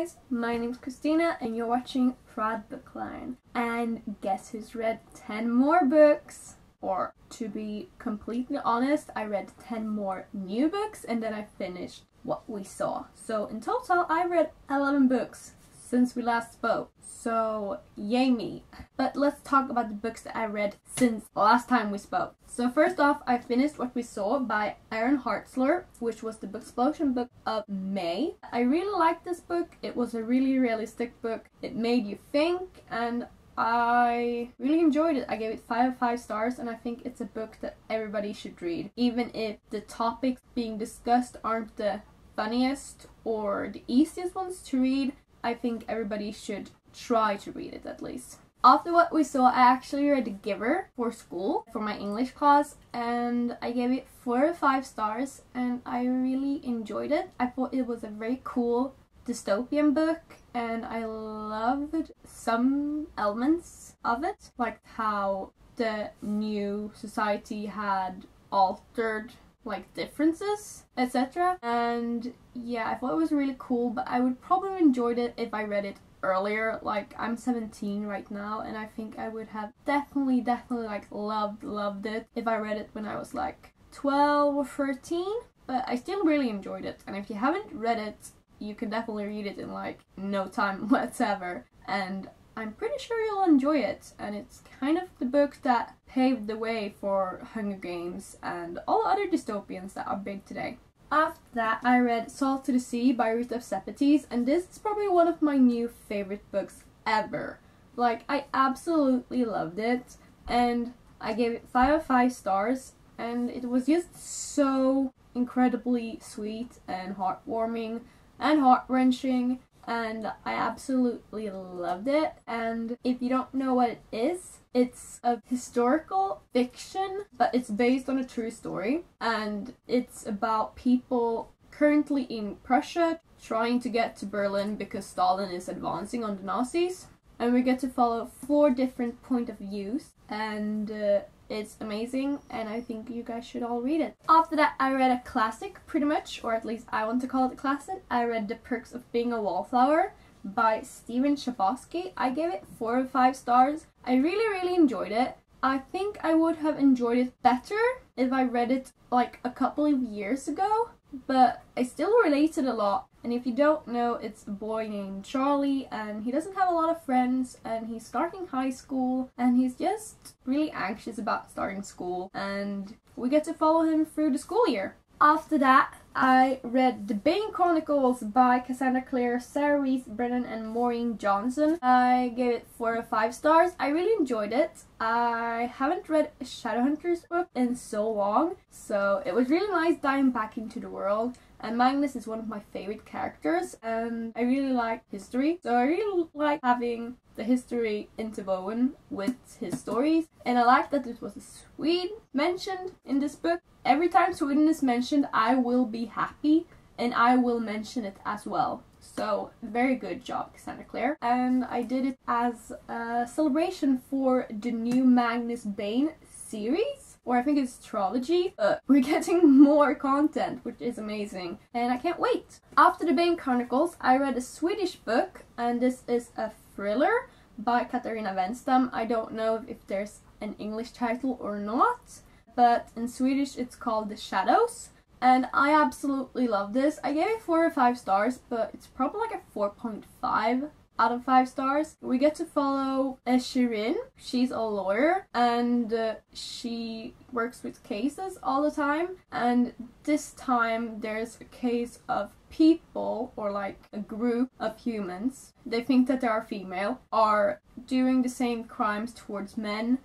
guys, my name's Christina and you're watching Prod Bookline. And guess who's read 10 more books? Or to be completely honest, I read 10 more new books and then I finished what we saw. So in total I read 11 books since we last spoke. So yay me. But let's talk about the books that I read since last time we spoke. So first off, I finished What We Saw by Aaron Hartzler, which was the booksplosion book of May. I really liked this book. It was a really realistic book. It made you think and I really enjoyed it. I gave it 5 of 5 stars and I think it's a book that everybody should read. Even if the topics being discussed aren't the funniest or the easiest ones to read, I think everybody should try to read it at least. After What We Saw, I actually read The Giver for school, for my English class, and I gave it 4 of 5 stars and I really enjoyed it. I thought it was a very cool dystopian book and I loved some elements of it, like how the new society had altered like differences, etc. And yeah, I thought it was really cool, but I would probably have enjoyed it if I read it earlier. Like, I'm 17 right now and I think I would have definitely like loved it if I read it when I was like 12 or 13. But I still really enjoyed it, and if you haven't read it, you can definitely read it in like no time whatsoever, and I'm pretty sure you'll enjoy it. And it's kind of the book that paved the way for Hunger Games and all the other dystopians that are big today. After that, I read Salt to the Sea by Ruth F. Sepetys, and this is probably one of my new favorite books ever. Like, I absolutely loved it, and I gave it 5 of 5 stars, and it was just so incredibly sweet and heartwarming and heart-wrenching, and I absolutely loved it. And if you don't know what it is, it's a historical fiction, but it's based on a true story, and it's about people currently in Prussia trying to get to Berlin because Stalin is advancing on the Nazis. And we get to follow 4 different point of views, and it's amazing, and I think you guys should all read it. After that, I read a classic, pretty much, or at least I want to call it a classic. I read The Perks of Being a Wallflower by Stephen Chbosky. I gave it 4 of 5 stars. I really enjoyed it. I think I would have enjoyed it better if I read it like a couple of years ago, but I still related a lot. And if you don't know, it's a boy named Charlie, and he doesn't have a lot of friends, and he's starting high school, and he's just really anxious about starting school, and we get to follow him through the school year. After that, I read The Bane Chronicles by Cassandra Clare, Sarah Reese Brennan, and Maureen Johnson. I gave it 4 of 5 stars. I really enjoyed it. I haven't read a Shadowhunters book in so long, so it was really nice diving back into the world. And Magnus is one of my favorite characters, and I really like history, so I really like having the history interwoven with his stories. And I like that it was a Swede mentioned in this book. Every time Sweden is mentioned, I will be happy and I will mention it as well. So very good job, Cassandra Clare. And I did it as a celebration for the new Magnus Bane series, or I think it's trilogy. We're getting more content, which is amazing, and I can't wait. After the Bane Chronicles, I read a Swedish book, and this is a thriller by Katarina Wenstam. I don't know if there's an English title or not, but in Swedish it's called The Shadows, and I absolutely love this. I gave it 4 of 5 stars, but it's probably like a 4.5 out of 5 stars. We get to follow Shirin. She's a lawyer, and she works with cases all the time, and this time there's a case of people, or like a group of humans, they think that they are female, are doing the same crimes towards men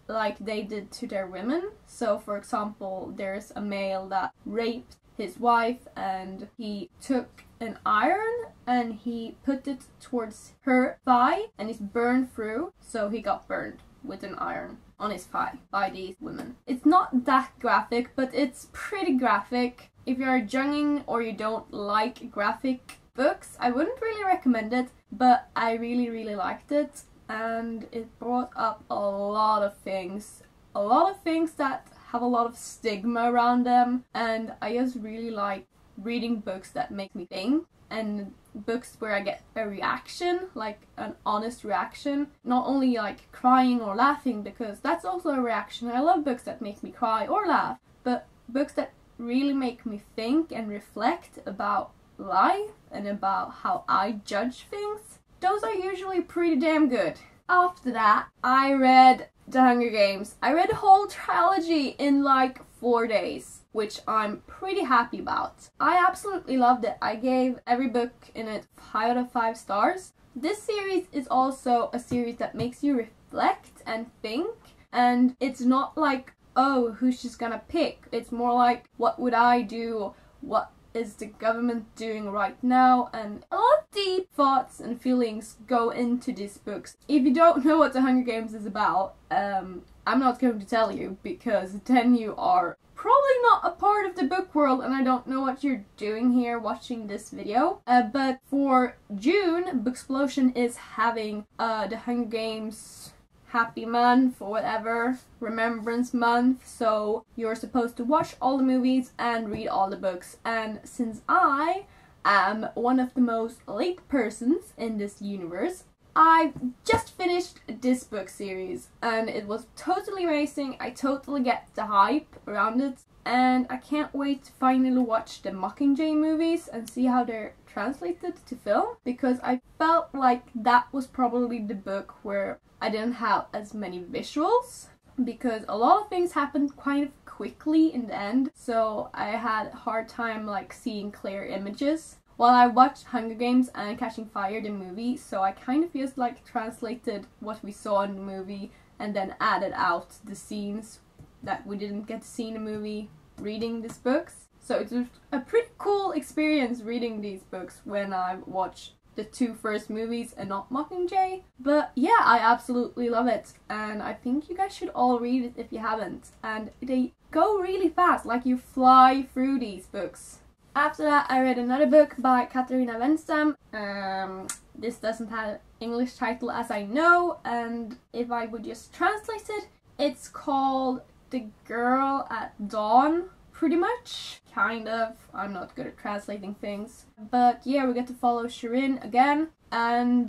like they did to their women. So for example, there's a male that raped his wife, and he took an iron and he put it towards her thigh and it's burned through, so he got burned with an iron on his thigh by these women. It's not that graphic, but it's pretty graphic. If you're young or you don't like graphic books, I wouldn't really recommend it, but I really liked it, and it brought up a lot of things that have a lot of stigma around them, and I just really like reading books that make me think, and books where I get a reaction, like an honest reaction, not only like crying or laughing, because that's also a reaction. I love books that make me cry or laugh, but books that really make me think and reflect about life and about how I judge things. Those are usually pretty damn good. After that, I read The Hunger Games. I read the whole trilogy in like 4 days, which I'm pretty happy about. I absolutely loved it. I gave every book in it 5 out of 5 stars. This series is also a series that makes you reflect and think, and it's not like, oh, who's just gonna pick? It's more like, what would I do? What is the government doing right now? And a lot of deep thoughts and feelings go into these books. If you don't know what The Hunger Games is about, I'm not going to tell you, because then you are probably not a part of the book world and I don't know what you're doing here watching this video. But for June, booksplosion is having The Hunger Games Happy Month or whatever, Remembrance Month, so you're supposed to watch all the movies and read all the books. And since I am one of the most late persons in this universe, I just finished this book series and it was totally amazing. I totally get the hype around it, and I can't wait to finally watch the Mockingjay movies and see how they're translated to film, because I felt like that was probably the book where I didn't have as many visuals, because a lot of things happened quite quickly in the end, so I had a hard time like seeing clear images. While I watched Hunger Games and Catching Fire, the movie, so I kind of just like translated what we saw in the movie and then added out the scenes that we didn't get to see in the movie reading these books. So it was a pretty cool experience reading these books when I watched the 2 first movies and not Mockingjay. But yeah, I absolutely love it, and I think you guys should all read it if you haven't. And they go really fast, like you fly through these books. After that, I read another book by Katarina Wenstam. This doesn't have an English title as I know, and if I would just translate it, it's called The Girl at Dawn, pretty much. Kind of. I'm not good at translating things. But yeah, we get to follow Shirin again, and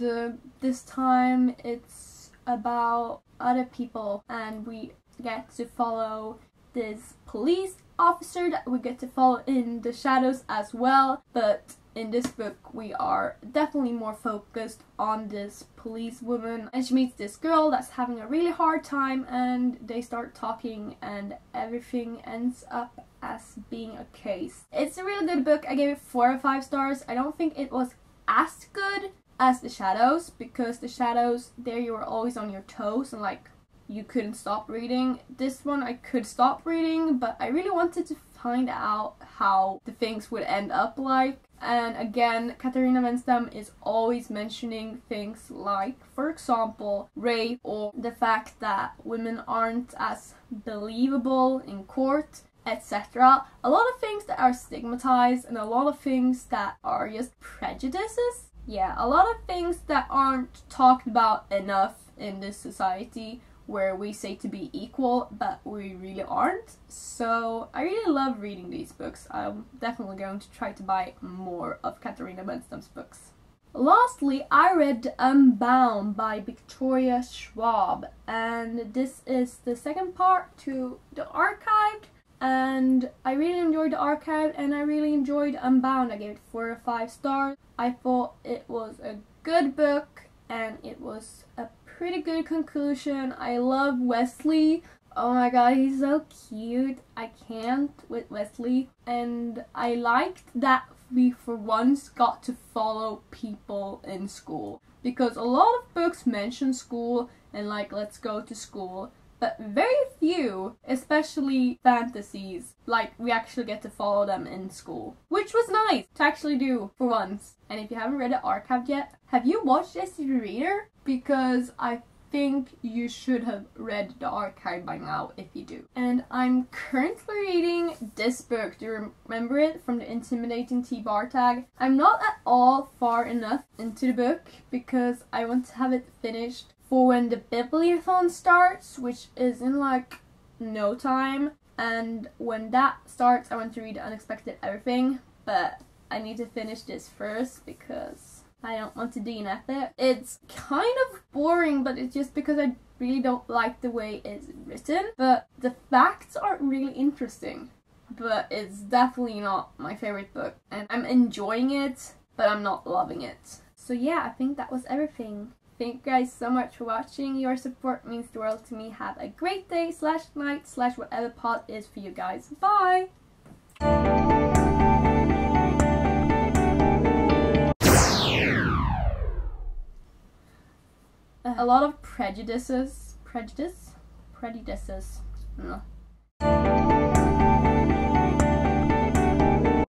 this time it's about other people, and we get to follow this police officer that we get to follow in the shadows as well. But in this book we are definitely more focused on this police woman, and she meets this girl that's having a really hard time, and they start talking and everything ends up as being a case. It's a really good book. I gave it 4 out of 5 stars. I don't think it was as good as The Shadows, because The Shadows, there you were always on your toes and like you couldn't stop reading. This one I could stop reading, but I really wanted to find out how the things would end up like. And again, Katarina Wenstam is always mentioning things like, for example, rape, or the fact that women aren't as believable in court, etc. A lot of things that are stigmatized and a lot of things that are just prejudices. Yeah, a lot of things that aren't talked about enough in this society, where we say to be equal, but we really aren't. So I really love reading these books. I'm definitely going to try to buy more of Katarina Wenstam's books. Lastly, I read Unbound by Victoria Schwab, and this is the second part to the Archived, and I really enjoyed the Archived and I really enjoyed Unbound. I gave it 4 or 5 stars. I thought it was a good book and it was a pretty good conclusion. I love Wesley. Oh my god, he's so cute. I can't with Wesley. And I liked that we for once got to follow people in school, because a lot of books mention school and like, let's go to school, but very few, especially fantasies, like we actually get to follow them in school, which was nice to actually do for once. And if you haven't read the Archived yet, have you watched this reader? Because I think you should have read the Archive by now if you do. And I'm currently reading this book. Do you remember it from the Intimidating T bar tag? I'm not at all far enough into the book because I want to have it finished for when the Bibliothon starts, which is in like no time. And when that starts, I want to read Unexpected Everything. but I need to finish this first because I don't want to DNF it. It's kind of boring, but it's just because I really don't like the way it's written. But the facts are really interesting. But it's definitely not my favorite book. And I'm enjoying it, but I'm not loving it. So yeah, I think that was everything. Thank you guys so much for watching. Your support means the world to me. Have a great day / night / whatever part is for you guys. Bye! A lot of prejudices. Prejudices? No.